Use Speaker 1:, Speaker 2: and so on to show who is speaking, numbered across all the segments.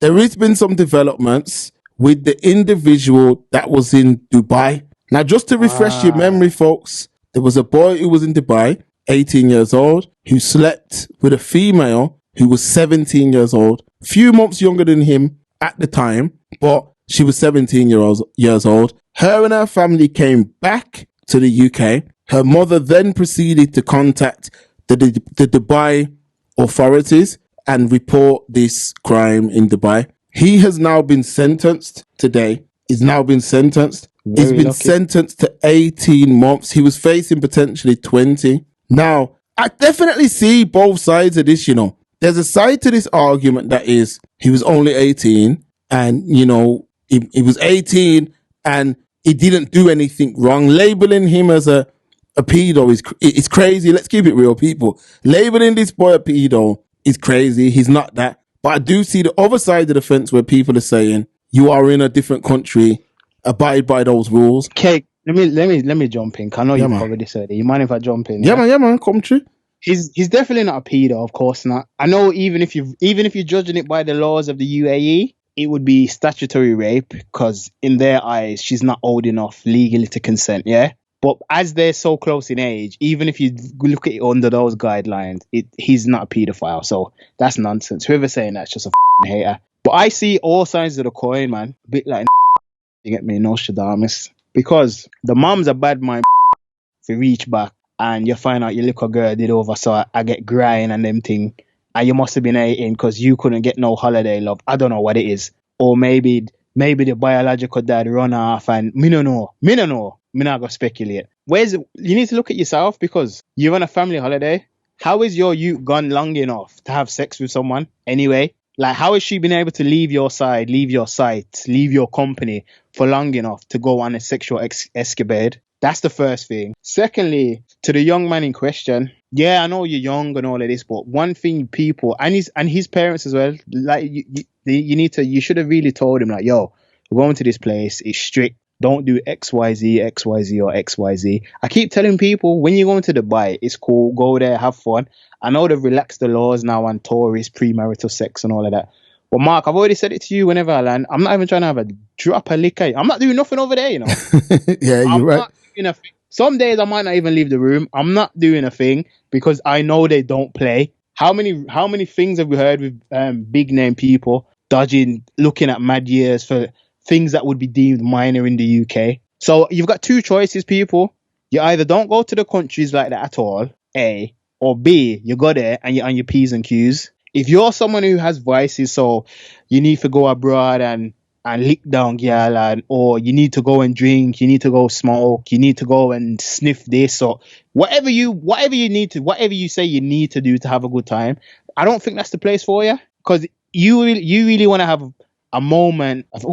Speaker 1: there has been some developments with the individual that was in Dubai. Now, just to refresh your memory, folks, there was a boy who was in Dubai, 18 years old, who slept with a female who was 17 years old, few months younger than him at the time, but she was 17 years old. Her and her family came back to the UK. Her mother then proceeded to contact the Dubai authorities and report this crime in Dubai. He has now been sentenced today. He's now been sentenced. He's been sentenced to 18 months. He was facing potentially 20. Now, I definitely see both sides of this, you know. There's a side to this argument that is, he was only 18 and, you know, he was 18 and he didn't do anything wrong. Labeling him as a pedo is crazy. Let's keep it real, people. Labeling this boy a pedo is crazy. He's not that. But I do see the other side of the fence where people are saying, you are in a different country, abide by those rules.
Speaker 2: Okay, let me jump in. I know you've covered this already. You mind if I jump in?
Speaker 1: Yeah, man, come true.
Speaker 2: He's definitely not a pedo, of course not. I know even if you're judging it by the laws of the UAE, it would be statutory rape because in their eyes she's not old enough legally to consent, yeah? But as they're so close in age, even if you look at it under those guidelines, he's not a pedophile. So that's nonsense. Whoever's saying that's just a hater. But I see all sides of the coin, man. A bit like you get me, Nostradamus. Because the mom's a bad mind if you reach back and you find out your little girl did over, so I get crying and them thing. And you must have been 18 because you couldn't get no holiday love. I don't know what it is. Or maybe the biological dad run off and me no know. Me not gonna speculate. You need to look at yourself because you're on a family holiday. How is your youth gone long enough to have sex with someone anyway? Like, how has she been able to leave your side, leave your sight, leave your company for long enough to go on a sexual escapade? That's the first thing. Secondly, to the young man in question, yeah, I know you're young and all of this, but one thing people and his parents as well, like you should have really told him like, yo, we're going to this place, it's strict. Don't do XYZ, XYZ, or XYZ. I keep telling people, when you're going to Dubai, it's cool. Go there, have fun. I know they've relaxed the laws now on tourists, premarital sex and all of that. But Mark, I've already said it to you whenever I land. I'm not even trying to have a drop of liquor. I'm not doing nothing over there, you know.
Speaker 1: Yeah, you're right.
Speaker 2: Not doing a thing. Some days I might not even leave the room. I'm not doing a thing because I know they don't play. How many things have we heard with big name people dodging, looking at mad years for things that would be deemed minor in the UK. So you've got two choices, people. You either don't go to the countries like that at all, A, or B, you go there and you're on your P's and Q's. If you're someone who has vices, so you need to go abroad and lick down girl, or you need to go and drink, you need to go smoke, you need to go and sniff this, or whatever you say you need to do to have a good time, I don't think that's the place for you. Because you really want to have a moment of,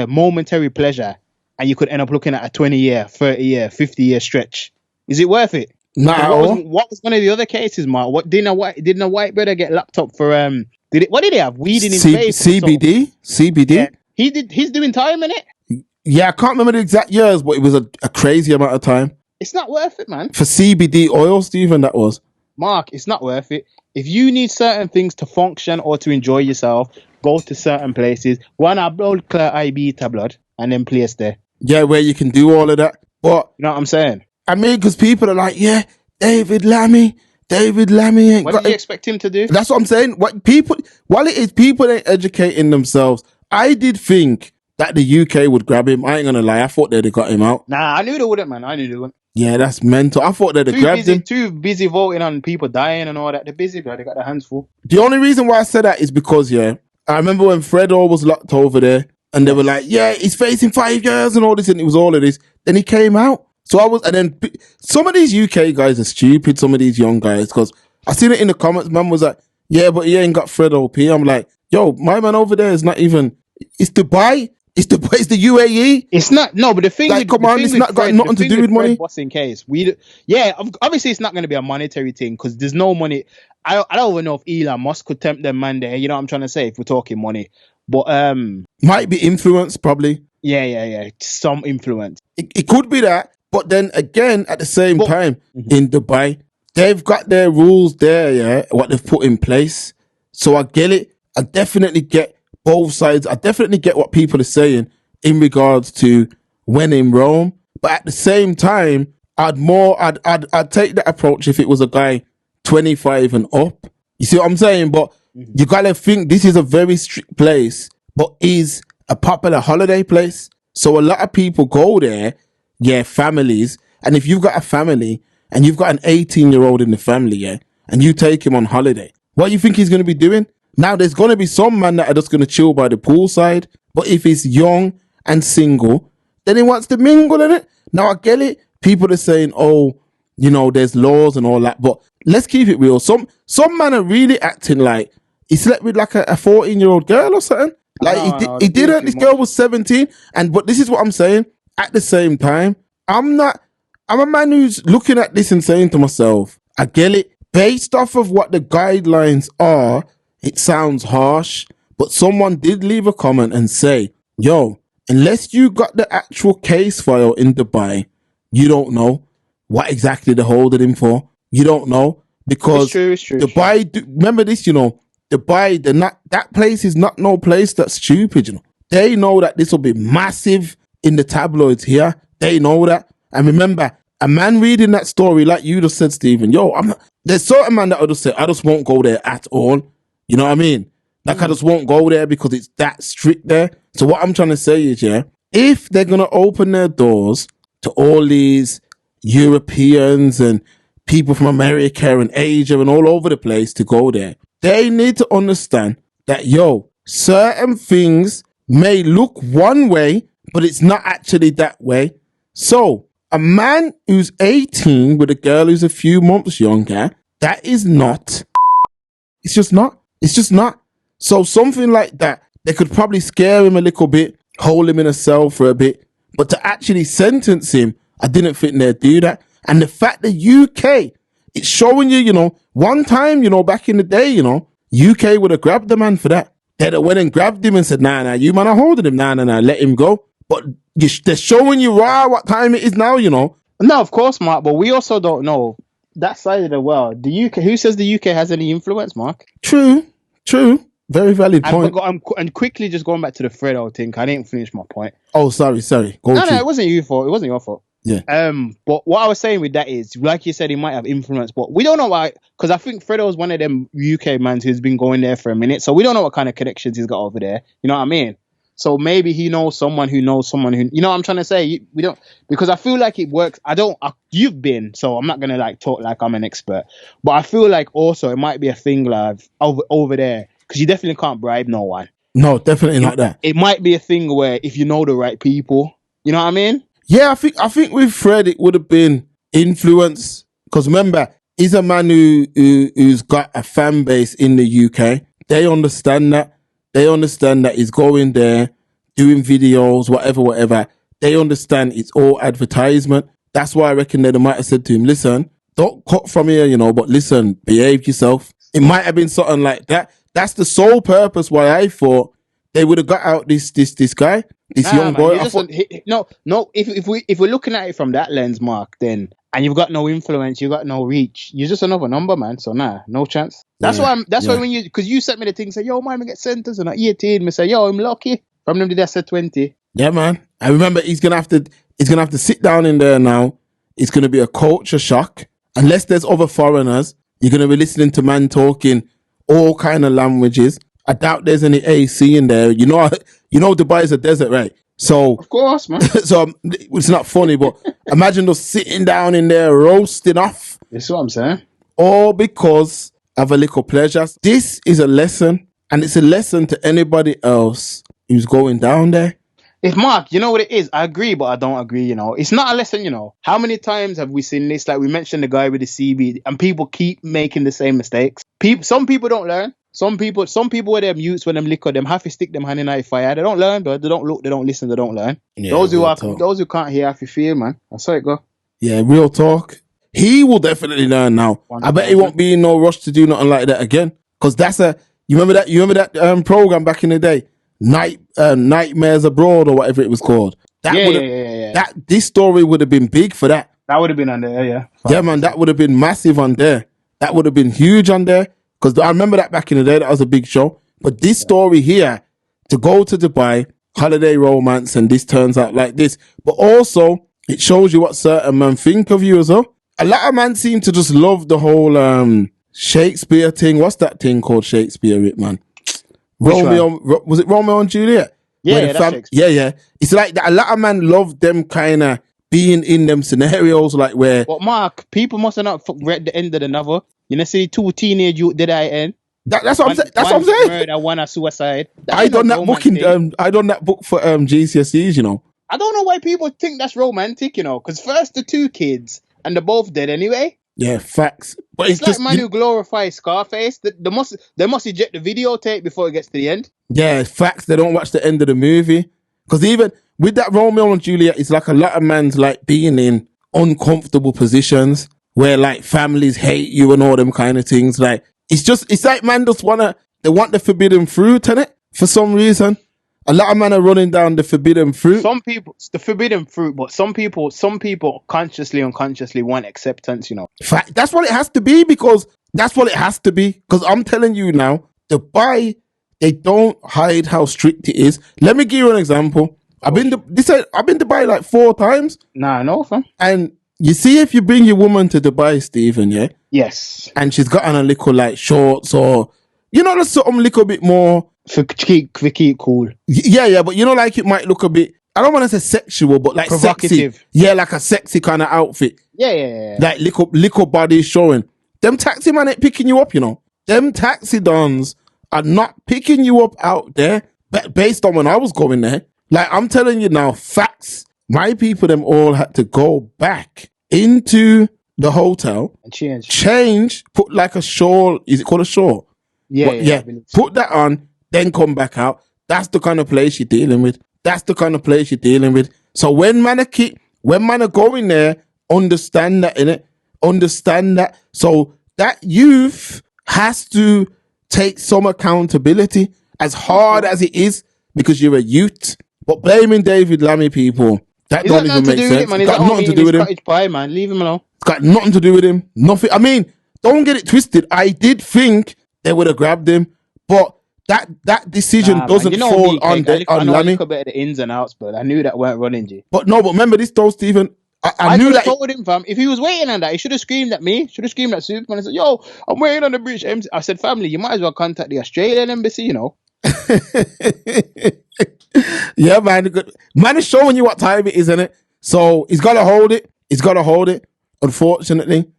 Speaker 2: momentary pleasure, and you could end up looking at a 20-year, 30-year, 50-year stretch. Is it worth it?
Speaker 1: No.
Speaker 2: What was one of the other cases, Mark? What didn't a white brother get locked up for? What did he have? Weed in his vape?
Speaker 1: CBD.
Speaker 2: Yeah. He's doing time, innit?
Speaker 1: Yeah, I can't remember the exact years, but it was a crazy amount of time.
Speaker 2: It's not worth it, man.
Speaker 1: For CBD oil, Stephen, that was.
Speaker 2: Mark, it's not worth it. If you need certain things to function or to enjoy yourself, go to certain places. One blood clot IB tablet and then place there.
Speaker 1: Yeah, where you can do all of that. But
Speaker 2: you know what I'm saying?
Speaker 1: I mean, because people are like, yeah, David Lammy ain't
Speaker 2: What do you expect him to do?
Speaker 1: That's what I'm saying. While it is people ain't educating themselves, I did think that the UK would grab him. I ain't gonna lie, I thought they'd have got him out.
Speaker 2: Nah, I knew they wouldn't, man. I knew they wouldn't.
Speaker 1: Yeah, that's mental. I thought they'd have grabbed him.
Speaker 2: Too busy voting on people dying and all that. They're busy, bro. They got their hands full.
Speaker 1: The only reason why I said that is because, I remember when Fredo was locked over there and they were like, yeah, he's facing 5 years and all this, and it was all of this. Then he came out. And then some of these UK guys are stupid, some of these young guys, because I seen it in the comments. Man was like, yeah, but he ain't got Fredo P. I'm like, yo, my man over there is not even, it's Dubai. It's the UAE.
Speaker 2: It's not, no, but the thing,
Speaker 1: like, come on, it's not got nothing to do with money.
Speaker 2: What's in case? Obviously it's not going to be a monetary thing because there's no money. I don't even know if Elon Musk could tempt them man there. You know what I'm trying to say? If we're talking money, but
Speaker 1: might be influence, probably.
Speaker 2: Yeah, some influence.
Speaker 1: It could be that, but then again, at the same time, in Dubai, they've got their rules there, what they've put in place. So I get it. I definitely get both sides. I definitely get what people are saying in regards to when in Rome, but at the same time, I'd take that approach if it was a guy 25 and up. You see what I'm saying? But you gotta think this is a very strict place, but is a popular holiday place. So a lot of people go there, yeah, families. And if you've got a family and you've got an 18-year-old in the family, yeah, and you take him on holiday, what do you think he's going to be doing? Now, there's going to be some man that are just going to chill by the poolside. But if he's young and single, then he wants to mingle in it. Now, I get it. People are saying, oh, you know, there's laws and all that. But let's keep it real. Some man are really acting like he slept with like a 14-year-old girl or something. Like he didn't. This girl was 17. But this is what I'm saying. At the same time, I'm a man who's looking at this and saying to myself, I get it. Based off of what the guidelines are, it sounds harsh, but someone did leave a comment and say, yo, unless you got the actual case file in Dubai, you don't know what exactly they're holding him for. You don't know because
Speaker 2: It's true,
Speaker 1: Dubai, remember this, you know, Dubai, that place is not no place that's stupid, you know. They know that this will be massive in the tabloids here. They know that. And remember, a man reading that story, like you just said, Stephen, yo, there's certain man that I just say, I just won't go there at all. You know what I mean? Like, I just won't go there because it's that strict there. So what I'm trying to say is, yeah, if they're going to open their doors to all these Europeans and people from America and Asia and all over the place to go there, they need to understand that, yo, certain things may look one way, but it's not actually that way. So a man who's 18 with a girl who's a few months younger, that is not. It's just not. It's just not. So something like that, they could probably scare him a little bit, hold him in a cell for a bit, but to actually sentence him, I didn't think they'd do that. And the fact that UK, it's showing you, you know, one time, you know, back in the day, you know, UK would have grabbed the man for that. They'd have went and grabbed him and said, nah, you man are holding him. Nah, let him go. But they're showing you what time it is now, you know.
Speaker 2: No, of course, Mark, but we also don't know that side of the world. The UK, who says the UK has any influence, Mark?
Speaker 1: True. Very valid point.
Speaker 2: And quickly just going back to the Fredo thing, I didn't finish my point.
Speaker 1: Oh, sorry.
Speaker 2: No, it wasn't your fault. It wasn't your fault.
Speaker 1: Yeah.
Speaker 2: But what I was saying with that is, like you said, he might have influence, but we don't know why. Because I think Fredo is one of them UK mans who's been going there for a minute, so we don't know what kind of connections he's got over there. You know what I mean? So maybe he knows someone who knows someone who, you know what I'm trying to say? We don't, because I feel like it works. You've been, so I'm not going to like talk like I'm an expert, but I feel like also it might be a thing like over there, because you definitely can't bribe no one.
Speaker 1: No, definitely not that.
Speaker 2: It might be a thing where if you know the right people, you know what I mean?
Speaker 1: Yeah, I think with Fred, it would have been influence, because remember, he's a man who's got a fan base in the UK. They understand that. They understand that he's going there, doing videos, whatever. They understand it's all advertisement. That's why I reckon they might have said to him, listen, don't cut from here, you know, but listen, behave yourself. It might have been something like that. That's the sole purpose why I thought they would have got out this guy, this young boy.
Speaker 2: If we're looking at it from that lens, Mark, then, and you've got no influence, you've got no reach, you're just another number, man. So no chance. That's why when because you sent me the thing, say, yo, man, we get sentenced and at 18, me say, yo, I'm lucky. From them, did I say 20?
Speaker 1: Yeah, man. I remember he's gonna have to sit down in there now. It's gonna be a culture shock. Unless there's other foreigners, you're gonna be listening to man talking all kind of languages. I doubt there's any AC in there. You know, Dubai is a desert, right? So
Speaker 2: of course, man.
Speaker 1: So it's not funny, but imagine just sitting down in there roasting off.
Speaker 2: That's what I'm saying.
Speaker 1: All because of a little pleasure. This is a lesson, and it's a lesson to anybody else who's going down there.
Speaker 2: If Mark, you know what it is? I agree, but I don't agree, you know. It's not a lesson, you know. How many times have we seen this? Like we mentioned the guy with the CB, and people keep making the same mistakes. Some people don't learn. Some people with them mutes when them liquor, them have to stick them hand in the fire. They don't learn, but they don't look, they don't listen, they don't learn. Yeah, those who can't hear have to feel, man. That's how it go.
Speaker 1: Yeah, real talk. He will definitely learn now. 100%. I bet he won't be in no rush to do nothing like that again. Because you remember that program back in the day? Nightmares Abroad or whatever it was called. This story would have been big for that.
Speaker 2: That would have been on there, yeah.
Speaker 1: Yeah, man, that would have been massive on there. That would have been huge on there. Because I remember that back in the day, that was a big show. But this story here, to go to Dubai, holiday romance, and this turns out like this. But also, it shows you what certain men think of you as well. A lot of men seem to just love the whole Shakespeare thing. What's that thing called Shakespeare, it man? Was it Romeo and Juliet?
Speaker 2: Yeah, that's Shakespeare.
Speaker 1: Yeah. It's like that. A lot of men love them kind of being in them scenarios, like where.
Speaker 2: But Mark, people must have not read the end of the novel. You know, see, 2 teenage youth did I end.
Speaker 1: That's what I'm saying. That's what I'm saying.
Speaker 2: Murder, one a suicide.
Speaker 1: I done that book I done that book for GCSEs. You know.
Speaker 2: I don't know why people think that's romantic. You know, because first the 2 kids and they're both dead anyway.
Speaker 1: Yeah, facts. But
Speaker 2: it's like just, man who glorifies Scarface. They must eject the videotape before it gets to the end.
Speaker 1: Yeah, facts. They don't watch the end of the movie. Because even with that Romeo and Juliet, it's like a lot of men's like being in uncomfortable positions where like families hate you and all them kind of things. Like it's like man just they want the forbidden fruit, innit? For some reason. A lot of men are running down the forbidden fruit.
Speaker 2: Some people, the forbidden fruit, but some people consciously, unconsciously want acceptance, you know.
Speaker 1: Fact, that's what it has to be because I'm telling you now, Dubai, they don't hide how strict it is. Let me give you an example. I've been to Dubai like 4 times.
Speaker 2: Nah, no, fam.
Speaker 1: And you see, if you bring your woman to Dubai, Stephen, yeah?
Speaker 2: Yes.
Speaker 1: And she's got on a little like shorts or, just something a little bit more.
Speaker 2: For keep cool.
Speaker 1: Yeah, but like it might look a bit, I don't want to say sexual, but like
Speaker 2: provocative.
Speaker 1: Sexy. Yeah, like a sexy kind of outfit.
Speaker 2: Yeah.
Speaker 1: Like little body showing. Them taxi man ain't picking you up, Them taxi dons are not picking you up out there based on when I was going there. Like, I'm telling you now, facts. My people, them all had to go back into the hotel.
Speaker 2: And
Speaker 1: change, put like a shawl. Is it called a shawl?
Speaker 2: Yeah.
Speaker 1: Put that on. Then come back out. That's the kind of place you're dealing with. So when man are going there, understand that, innit? Understand that. So that youth has to take some accountability, as hard as it is, because you're a youth. But blaming David Lammy, people, that don't even make sense. It's got nothing to do with him.
Speaker 2: Pie, man. Leave him alone.
Speaker 1: It's got nothing to do with him. Nothing. I mean, don't get it twisted. I did think they would have grabbed him, but that decision doesn't fall on Lammy.
Speaker 2: I know a little bit of the ins and outs, but I knew that weren't running, G.
Speaker 1: But remember this though, Stephen. I knew that.
Speaker 2: Told him, fam. If he was waiting on that, he should have screamed at me. Should have screamed at Superman and said, "Yo, I'm waiting on the British embassy." I said, "Family, you might as well contact the Australian embassy, you know."
Speaker 1: Yeah, man. Man is showing you what time it is, isn't it? So he's got to hold it. Unfortunately,